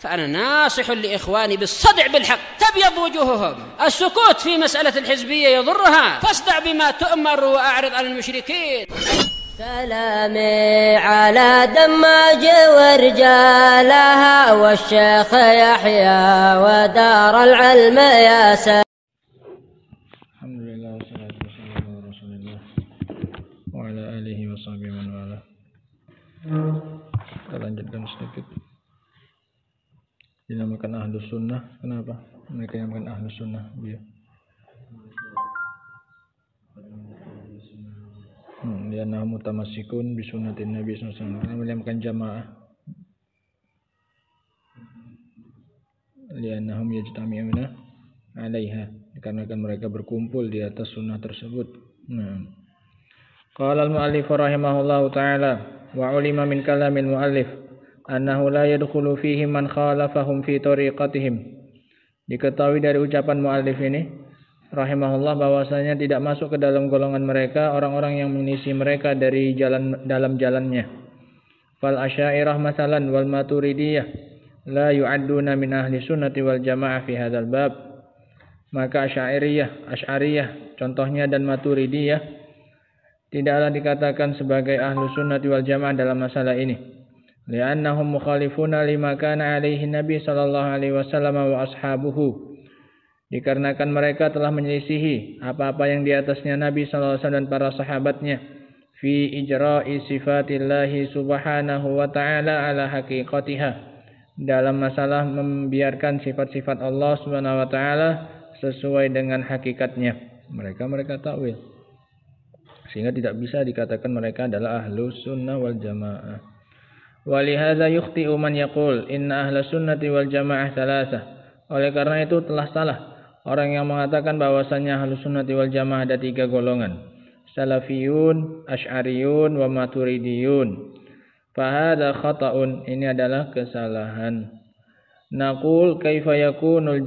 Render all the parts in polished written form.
فأنا ناصح لإخواني بالصدع بالحق تبيض وجوههم. السكوت في مسألة الحزبية يضرها، فاصدع بما تؤمر وأعرض عن المشركين. سلامي على دماج ورجالها والشيخ يحيى ودار العلم يا سلام. الحمد لله والصلاة والسلام على رسول الله وعلى آله وصحبه من والاه. Kita lanjutkan sedikit. Dinamakan Ahlus Sunnah. Kenapa mereka dinamakan Ahlus Sunnah? Liannahum mutamassikun bi sunnatin Nabi sallallahu alaihi wasallam. Dinamakan jamaah. Liannahum yajtami'una 'alaiha. Dikarenakan mereka berkumpul di atas sunnah tersebut. Qala al-mu'allif rahimahullahu ta'ala wa 'ulima min kalamil mu'allif annahu la yadkhulu fihi man khalafahum fi tariqatihim. Diketahui dari ucapan muallif ini rahimahullah bahwasanya tidak masuk ke dalam golongan mereka orang-orang yang menyelisih mereka dari dalam jalannya. Fal asy'ariyah masalan wal maturidiyah la yu'adduna min ahli sunnati wal jamaah fi hadzal bab. Maka asy'ariyah contohnya dan maturidiyah tidaklah dikatakan sebagai ahlu sunnati wal jamaah dalam masalah ini. Li'annahum mukhalifuna lima kana alaihi Nabi sallallahu alaihi wasallam wa ashabuhu. Dikarenakan mereka telah menyelisihi apa-apa yang di atasnya Nabi sallallahu alaihi wasallam dan para sahabatnya fi ijra'i sifatillahi subhanahu wa ta'ala ala haqiqatiha, dalam masalah membiarkan sifat-sifat Allah subhanahu wa ta'ala sesuai dengan hakikatnya. Mereka takwil, sehingga tidak bisa dikatakan mereka adalah ahlu sunnah wal jamaah. Walihadza yukhti'u man yaqul inna ahla sunnati wal jamaah thalathah. Oleh karena itu telah salah orang yang mengatakan bahwasanya ahlu sunnati wal jamaah ada 3 golongan, salafiyun, asy'ariyun, wa maturidiyun. Fahadza khata'un, ini adalah kesalahan. Naqul kaifa yakunul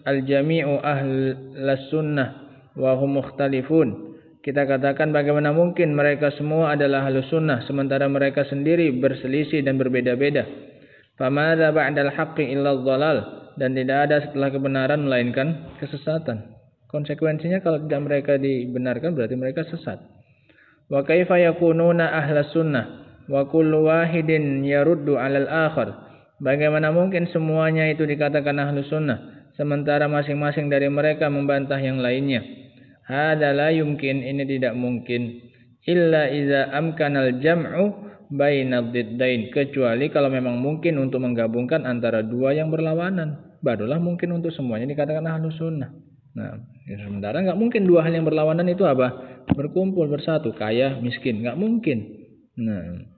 al-jami'u ahlas sunnah wa hum mukhtalifun. Kita katakan bagaimana mungkin mereka semua adalah ahlus sunnah sementara mereka sendiri berselisih dan berbeda-beda. Famadza ba'dal haqqi illa dhalal, dan tidak ada setelah kebenaran melainkan kesesatan. Konsekuensinya kalau tidak mereka dibenarkan berarti mereka sesat. Wa kaifa yakununa ahlus sunnah wa kullu wahidin yaruddu 'alal akhar. Bagaimana mungkin semuanya itu dikatakan ahlus sunnah sementara masing-masing dari mereka membantah yang lainnya? Hada la yumkin, ini tidak mungkin. Illa iza amkanal jam'u bainad diddain, kecuali kalau memang mungkin untuk menggabungkan antara dua yang berlawanan, barulah mungkin untuk semuanya dikatakan ahlus sunnah. Nah, sementara nggak mungkin dua hal yang berlawanan itu apa? Berkumpul bersatu, kaya miskin, nggak mungkin. Nah,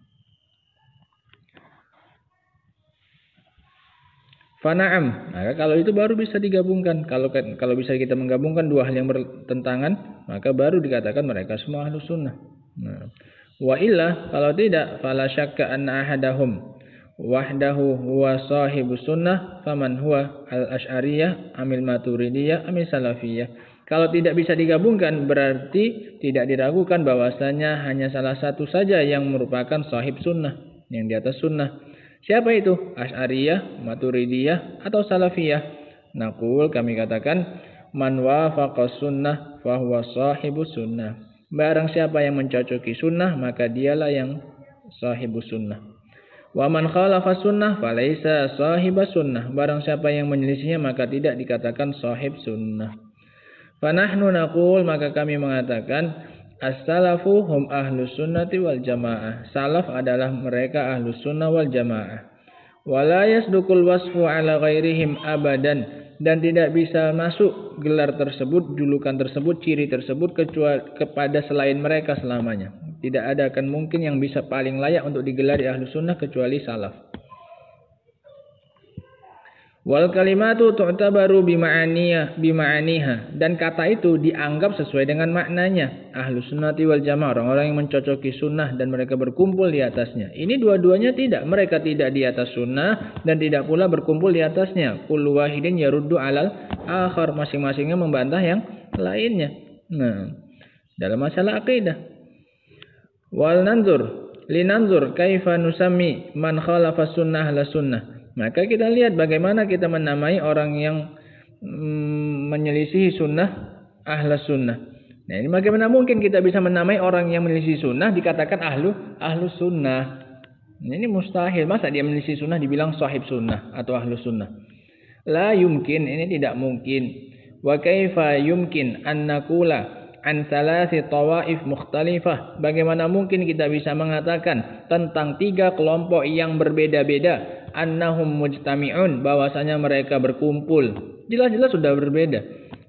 Fana'am, maka kalau itu baru bisa digabungkan. Kalau bisa kita menggabungkan dua hal yang bertentangan, maka baru dikatakan mereka semua ahlus sunnah. Nah, wa illa, kalau tidak, fala syakka anna ahadahum wahdahu huwa sahibus sunnah, faman huwa al-asy'ariyah amil maturidiyah amil salafiyah. Kalau tidak bisa digabungkan, berarti tidak diragukan bahwasanya hanya salah satu saja yang merupakan sahib sunnah, yang di atas sunnah. Siapa itu? Asy'ariyah, Maturidiyah, atau Salafiyah? Naqul, kami katakan, man wafaqas sunnah fahuwa sahibus sunnah. Barang siapa yang mencocoki sunnah, maka dialah yang sahibus sunnah. Wa man khalafas sunnah falaisa sahibas sunnah. Barang siapa yang menyelisihinya, maka tidak dikatakan sahib sunnah. Fanahnu naqul, maka kami mengatakan, as-salafu hum ahlus sunnati wal jamaah. Salaf adalah mereka ahlus sunnah wal jamaah. Wala yasdukul wasfu ala ghairihim abadan, dan tidak bisa masuk gelar tersebut, julukan tersebut, ciri tersebut kecuali kepada selain mereka selamanya. Tidak ada akan mungkin yang bisa paling layak untuk digelari ahlus sunnah kecuali salaf. Wal kalimatu tu'tabaru bima'aniha, dan kata itu dianggap sesuai dengan maknanya. Ahlus sunnati wal jamaah, orang-orang yang mencocoki sunnah dan mereka berkumpul di atasnya. Ini dua-duanya tidak, mereka tidak di atas sunnah dan tidak pula berkumpul di atasnya. Kullu wahidin yaruddu 'alal akhar, masing-masingnya membantah yang lainnya. Nah, dalam masalah akidah. Wal nanzur linanzur kaifa nusammi man khalafa sunnah la sunnah. Maka kita lihat bagaimana kita menamai orang yang menyelisihi sunnah ahlus sunnah. Nah, ini bagaimana mungkin kita bisa menamai orang yang menyelisihi sunnah dikatakan ahlus sunnah? Ini mustahil. Masa dia menyelisihi sunnah dibilang sahib sunnah atau ahlus sunnah? La yumkin, ini tidak mungkin. Wa kaifa yumkin an naqula an salasi tawaif mukhtalifah? Bagaimana mungkin kita bisa mengatakan tentang 3 kelompok yang berbeda-beda, annahum mujtami'un, bahwasanya mereka berkumpul? Jelas-jelas sudah berbeda.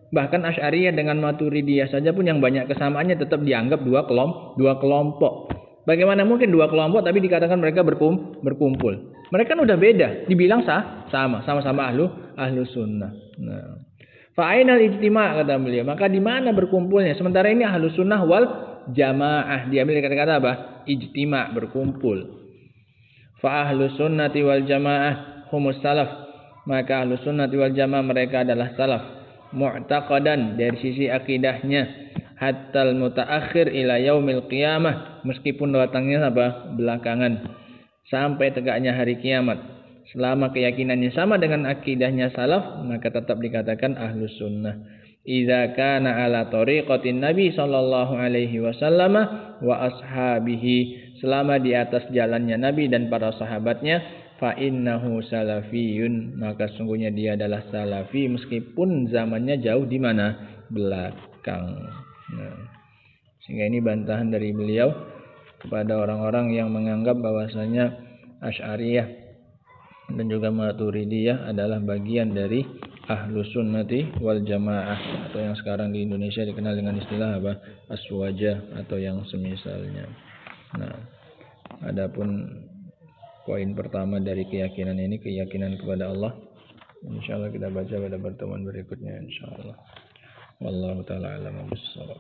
Bahkan Asy'ariyah dengan Maturidiyah saja pun yang banyak kesamaannya tetap dianggap dua kelompok. Bagaimana mungkin 2 kelompok tapi dikatakan mereka berkumpul? Mereka kan udah beda, dibilang sama-sama ahlu sunnah. Nah, fa'ainal ijtima' kata beliau. Maka di mana berkumpulnya? Sementara ini ahlu sunnah wal jamaah. Diambil kata-kata apa? Ijtima', berkumpul. Fa ahlu sunnati wal jamaah humus salaf. Maka ahlu sunnati wal jamaah mereka adalah salaf. Mu'taqadan, dari sisi akidahnya, hatta mutaakhir ila yaumil qiyamah, meskipun datangnya apa? Belakangan, sampai tegaknya hari kiamat. Selama keyakinannya sama dengan akidahnya salaf, maka tetap dikatakan ahlus sunnah. Idza kana ala tariqatin nabi sallallahu alaihi wasallam wa ashabihi, selama di atas jalannya nabi dan para sahabatnya, fa innahu salafiyun, maka sungguhnya dia adalah salafi meskipun zamannya jauh di mana? Belakang. Nah, sehingga ini bantahan dari beliau kepada orang-orang yang menganggap bahwasanya Asy'ariyah dan juga Maturidiyah adalah bagian dari Ahlus Sunnati wal Jamaah, atau yang sekarang di Indonesia dikenal dengan istilah apa? Aswaja atau yang semisalnya. Nah, adapun poin pertama dari keyakinan ini, keyakinan kepada Allah, insyaallah kita baca pada pertemuan berikutnya insyaallah. Wallahu taala a'lam bissawab.